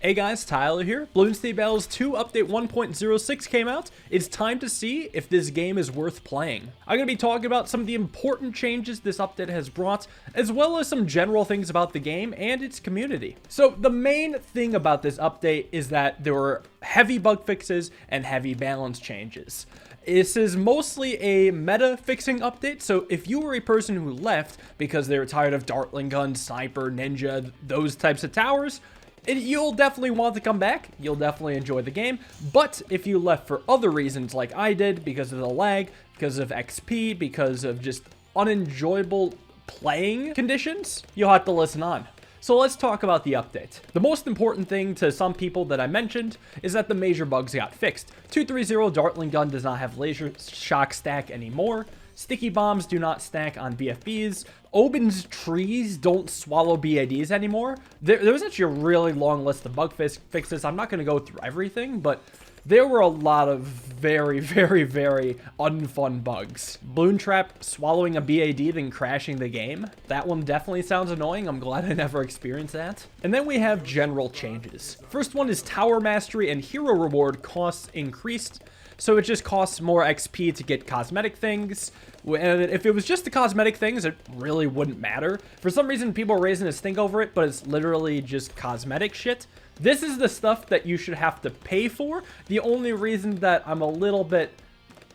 Hey guys, Tyler here. Bloons TD Battles 2 Update 1.06 came out. It's time to see if this game is worth playing. I'm going to be talking about some of the important changes this update has brought, as well as some general things about the game and its community. So the main thing about this update is that there were heavy bug fixes and heavy balance changes. This is mostly a meta fixing update, so if you were a person who left because they were tired of Dartling Gun, Sniper, Ninja, those types of towers, you'll definitely want to come back. You'll definitely enjoy the game. But if you left for other reasons like I did, because of the lag, because of XP, because of just unenjoyable playing conditions, you'll have to listen on. So let's talk about the update. The most important thing to some people that I mentioned is that the major bugs got fixed. 230 Dartling Gun does not have laser shock stack anymore. Sticky bombs do not stack on BFBs. Oben's trees don't swallow BADs anymore. There's actually a really long list of bug fixes. I'm not going to go through everything, but there were a lot of very, very, very unfun bugs. Balloon Trap swallowing a BAD then crashing the game. That one definitely sounds annoying. I'm glad I never experienced that. And then we have general changes. First one is Tower Mastery and Hero Reward costs increased. So it just costs more XP to get cosmetic things. And if it was just the cosmetic things, it really wouldn't matter. For some reason, people are raising a stink over it, but it's literally just cosmetic shit. This is the stuff that you should have to pay for. The only reason that I'm a little bit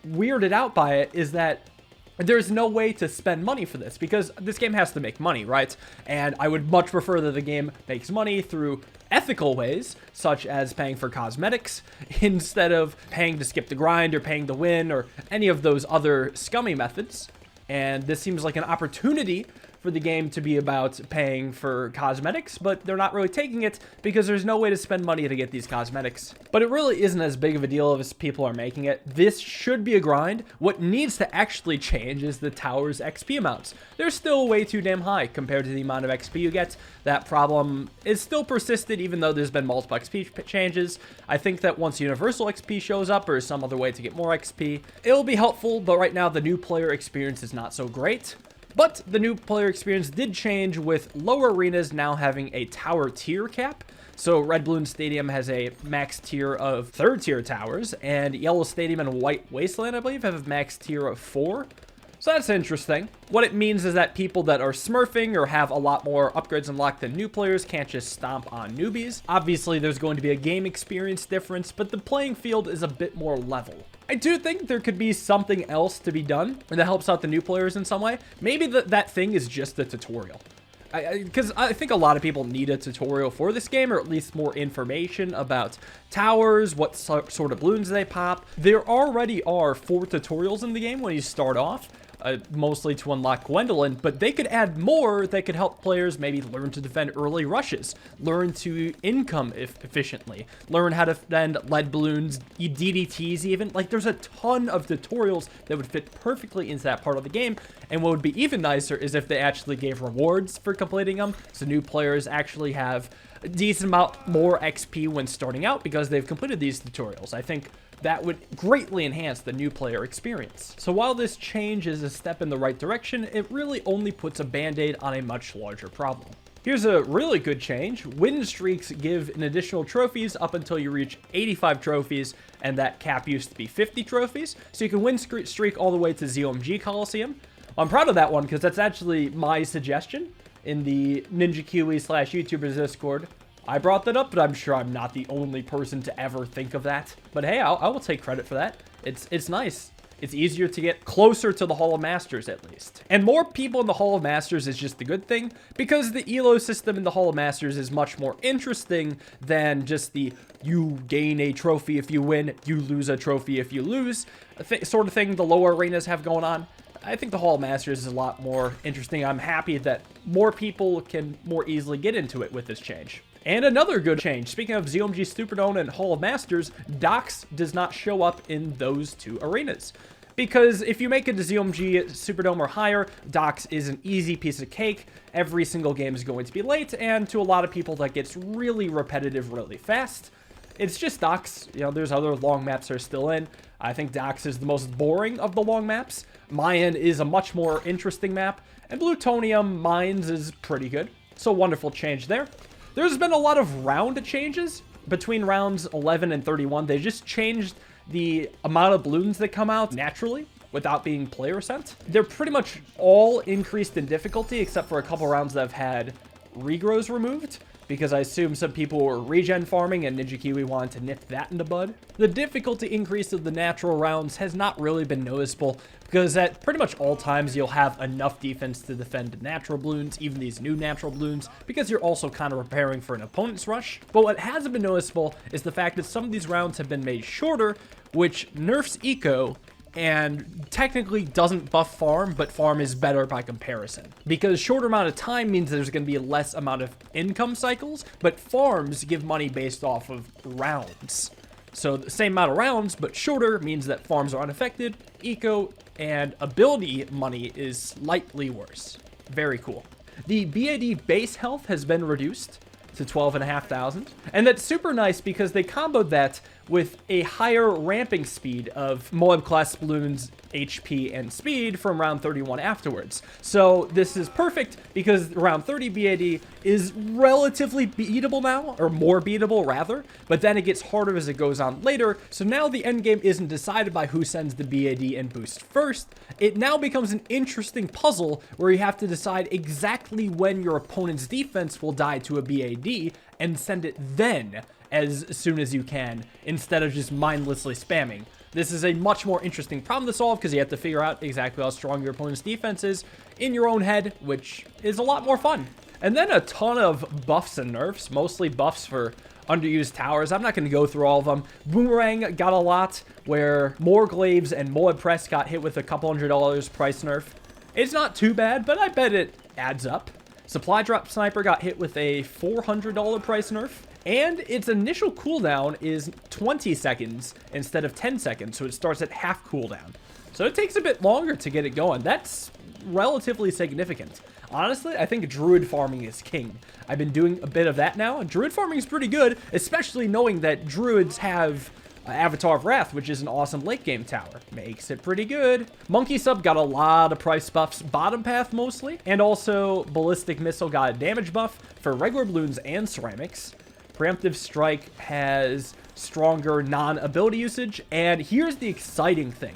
weirded out by it is that there's no way to spend money for this, because this game has to make money, right? And I would much prefer that the game makes money through ethical ways, such as paying for cosmetics, instead of paying to skip the grind or paying to win or any of those other scummy methods. And this seems like an opportunity for the game to be about paying for cosmetics, but they're not really taking it because there's no way to spend money to get these cosmetics. But it really isn't as big of a deal as people are making it. This should be a grind. What needs to actually change is the tower's XP amounts. They're still way too damn high compared to the amount of XP you get. That problem is still persisted even though there's been multiple XP changes. I think that once Universal XP shows up or some other way to get more XP, it'll be helpful, but right now the new player experience is not so great. But the new player experience did change, with lower arenas now having a tower tier cap. So Red Bloons Stadium has a max tier of 3rd tier towers, and Yellow Stadium and White Wasteland, I believe, have a max tier of 4. So that's interesting. What it means is that people that are smurfing or have a lot more upgrades unlocked than new players can't just stomp on newbies. Obviously, there's going to be a game experience difference, but the playing field is a bit more level. I do think there could be something else to be done that helps out the new players in some way. Balloons that thing is just the tutorial. Because I think a lot of people need a tutorial for this game, or at least more information about towers, what sort of balloons they pop. There already are 4 tutorials in the game when you start off. Mostly to unlock Gwendolyn, but they could add more that could help players maybe learn to defend early rushes, learn to income efficiently, learn how to defend lead balloons, DDTs even. Like, there's a ton of tutorials that would fit perfectly into that part of the game, and what would be even nicer is if they actually gave rewards for completing them, so new players actually have a decent amount more XP when starting out because they've completed these tutorials. I think that would greatly enhance the new player experience. So while this change is a step in the right direction, it really only puts a band-aid on a much larger problem. Here's a really good change. Win streaks give an additional trophies up until you reach 85 trophies, and that cap used to be 50 trophies. So you can win streak all the way to ZOMG Coliseum. I'm proud of that one because that's actually my suggestion in the Ninja Kiwi / YouTubers Discord. I brought that up, but I'm sure I'm not the only person to ever think of that. But hey, I will take credit for that. It's nice. It's easier to get closer to the Hall of Masters, at least. And more people in the Hall of Masters is just the good thing, because the elo system in the Hall of Masters is much more interesting than just the you gain a trophy if you win, you lose a trophy if you lose sort of thing the lower arenas have going on. I think the Hall of Masters is a lot more interesting. I'm happy that more people can more easily get into it with this change. And another good change, speaking of ZOMG Superdome and Hall of Masters, Dox does not show up in those 2 arenas. Because if you make it to ZOMG Superdome or higher, Dox is an easy piece of cake. Every single game is going to be late, and to a lot of people that gets really repetitive really fast. It's just Dox. You know, there's other long maps that are still in. I think Dox is the most boring of the long maps. Mayan is a much more interesting map, and Plutonium Mines is pretty good. So wonderful change there. There's been a lot of round changes between rounds 11 and 31. They just changed the amount of balloons that come out naturally without being player sent. They're pretty much all increased in difficulty except for a couple rounds that have had regrows removed, because I assume some people were regen farming and Ninja Kiwi wanted to nip that in the bud. The difficulty increase of the natural rounds has not really been noticeable, because at pretty much all times you'll have enough defense to defend natural balloons, even these new natural balloons, because you're also kind of preparing for an opponent's rush. But what hasn't been noticeable is the fact that some of these rounds have been made shorter, which nerfs eco and technically doesn't buff farm, but farm is better by comparison. Because shorter amount of time means there's going to be less amount of income cycles, but farms give money based off of rounds. So the same amount of rounds, but shorter means that farms are unaffected, eco and ability money is slightly worse. Very cool. The BAD base health has been reduced to 12,500, and that's super nice because they comboed that with a higher ramping speed of Moab class balloons, HP, and speed from round 31 afterwards. So this is perfect because round 30 BAD is relatively beatable now, or more beatable rather, but then it gets harder as it goes on later. So now the end game isn't decided by who sends the BAD and boost first. It now becomes an interesting puzzle where you have to decide exactly when your opponent's defense will die to a BAD and send it then, as soon as you can, instead of just mindlessly spamming. This is a much more interesting problem to solve because you have to figure out exactly how strong your opponent's defense is in your own head, which is a lot more fun. And then a ton of buffs and nerfs, mostly buffs for underused towers. I'm not going to go through all of them. Boomerang got a lot, where Morglaves and Moab Press got hit with a couple $100 price nerf. It's not too bad, but I bet it adds up. Supply Drop Sniper got hit with a $400 price nerf. And its initial cooldown is 20 seconds instead of 10 seconds, so it starts at half cooldown. So it takes a bit longer to get it going. That's relatively significant. Honestly, I think Druid farming is king. I've been doing a bit of that now, and Druid farming is pretty good, especially knowing that Druids have Avatar of Wrath, which is an awesome late game tower. Makes it pretty good. Monkey Sub got a lot of price buffs, bottom path mostly, and also Ballistic Missile got a damage buff for regular balloons and ceramics. Preemptive Strike has stronger non-ability usage, and here's the exciting thing.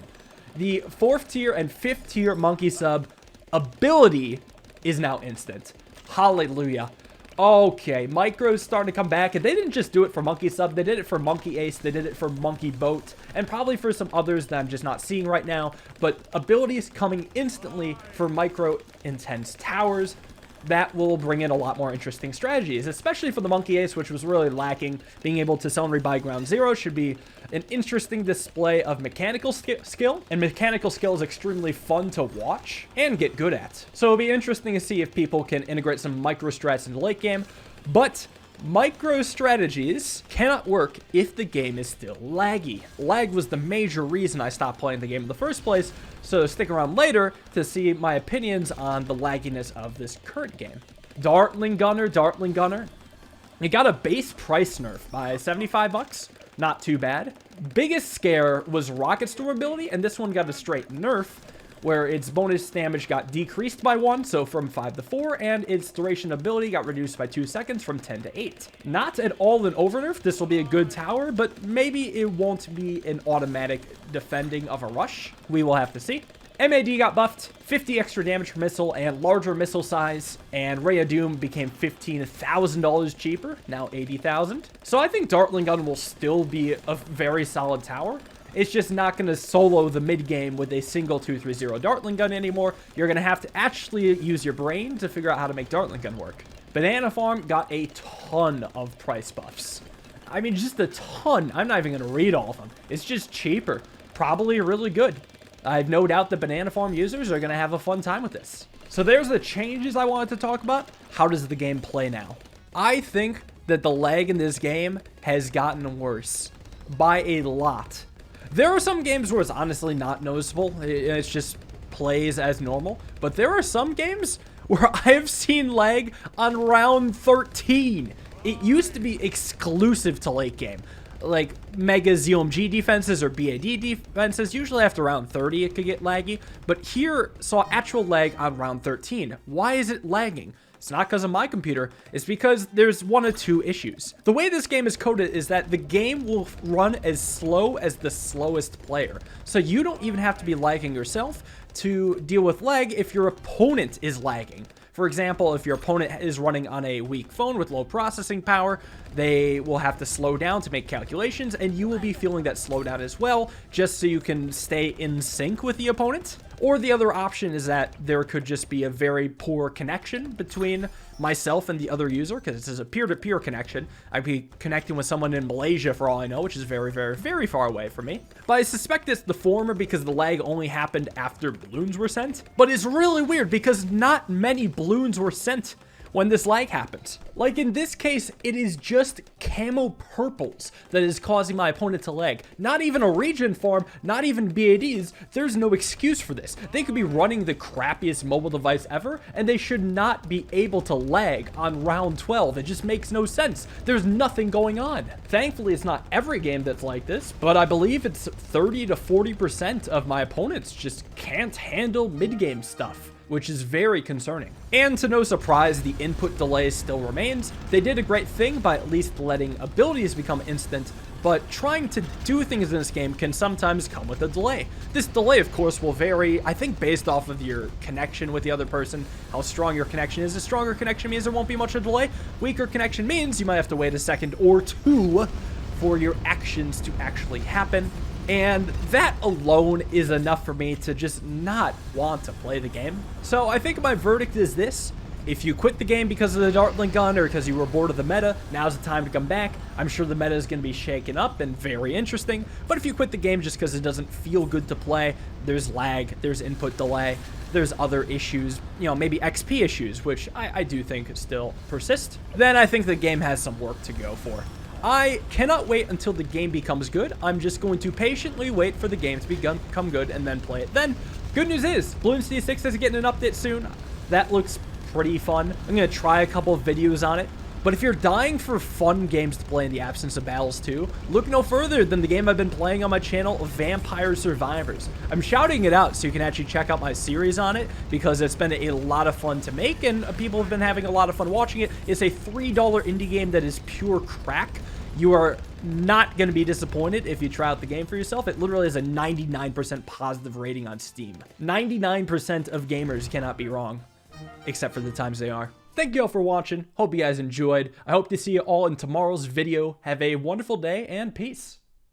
The 4th tier and 5th tier Monkey Sub ability is now instant. Hallelujah. Okay, Micro's starting to come back, and they didn't just do it for Monkey Sub, they did it for Monkey Ace, they did it for Monkey Boat, and probably for some others that I'm just not seeing right now, but abilities coming instantly for Micro Intense Towers. That will bring in a lot more interesting strategies, especially for the Monkey Ace, which was really lacking. Being able to sell and rebuy ground zero should be an interesting display of mechanical skill, and mechanical skill is extremely fun to watch and get good at. So it'll be interesting to see if people can integrate some micro strats in the late game, but micro strategies cannot work if the game is still laggy. Lag was the major reason I stopped playing the game in the first place, so stick around later to see my opinions on the lagginess of this current game. Dartling Gunner. It got a base price nerf by 75 bucks. Not too bad. Biggest scare was Rocket Storm ability, and this one got a straight nerf, where its bonus damage got decreased by 1, so from 5 to 4, and its duration ability got reduced by 2 seconds from 10 to 8. Not at all an overnerf. This will be a good tower, but maybe it won't be an automatic defending of a rush. We will have to see. MAD got buffed, 50 extra damage per missile and larger missile size, and Ray of Doom became $15,000 cheaper, now $80,000. So I think Dartling Gunner will still be a very solid tower. It's just not going to solo the mid game with a single 230 Dartling Gun anymore. You're going to have to actually use your brain to figure out how to make Dartling Gun work. Banana Farm got a ton of price buffs. I mean, just a ton. I'm not even going to read all of them. It's just cheaper. Probably really good. I have no doubt that Banana Farm users are going to have a fun time with this. So there's the changes I wanted to talk about. How does the game play now? I think that the lag in this game has gotten worse by a lot. There are some games where it's honestly not noticeable. It's just plays as normal. But there are some games where I've seen lag on round 13. It used to be exclusive to late game. Like Mega ZOMG defenses or BAD defenses, usually after round 30 it could get laggy. But here saw actual lag on round 13. Why is it lagging? It's not because of my computer, it's because there's one of two issues. The way this game is coded is that the game will run as slow as the slowest player. So you don't even have to be lagging yourself to deal with lag if your opponent is lagging. For example, if your opponent is running on a weak phone with low processing power, they will have to slow down to make calculations, and you will be feeling that slowdown as well, just so you can stay in sync with the opponent. Or the other option is that there could just be a very poor connection between myself and the other user, because this is a peer-to-peer connection. I'd be connecting with someone in Malaysia for all I know, which is very, very, very far away from me. But I suspect it's the former because the lag only happened after balloons were sent. But it's really weird because not many balloons were sent when this lag happens. Like in this case, it is just camo purples that is causing my opponent to lag. Not even a regen farm, not even BADs. There's no excuse for this. They could be running the crappiest mobile device ever, and they should not be able to lag on round 12. It just makes no sense. There's nothing going on. Thankfully, it's not every game that's like this, but I believe it's 30 to 40% of my opponents just can't handle mid-game stuff, which is very concerning. And to no surprise, the input delay still remains. They did a great thing by at least letting abilities become instant, but trying to do things in this game can sometimes come with a delay. This delay, of course, will vary, I think, based off of your connection with the other person, how strong your connection is. A stronger connection means there won't be much of a delay. Weaker connection means you might have to wait a second or two for your actions to actually happen. And that alone is enough for me to just not want to play the game. So I think my verdict is this. If you quit the game because of the Dartling Gunner or because you were bored of the meta, now's the time to come back. I'm sure the meta is going to be shaken up and very interesting. But if you quit the game just because it doesn't feel good to play, there's lag, there's input delay, there's other issues, you know, maybe XP issues, which I do think still persist, then I think the game has some work to go for. I cannot wait until the game becomes good. I'm just going to patiently wait for the game to become good and then play it then. Good news is, Bloons TD 6 is getting an update soon. That looks pretty fun. I'm going to try a couple of videos on it. But if you're dying for fun games to play in the absence of Battles 2, look no further than the game I've been playing on my channel, Vampire Survivors. I'm shouting it out so you can actually check out my series on it, because it's been a lot of fun to make, and people have been having a lot of fun watching it. It's a $3 indie game that is pure crack. You are not going to be disappointed if you try out the game for yourself. It literally has a 99% positive rating on Steam. 99% of gamers cannot be wrong, except for the times they are. Thank you all for watching. Hope you guys enjoyed. I hope to see you all in tomorrow's video. Have a wonderful day and peace.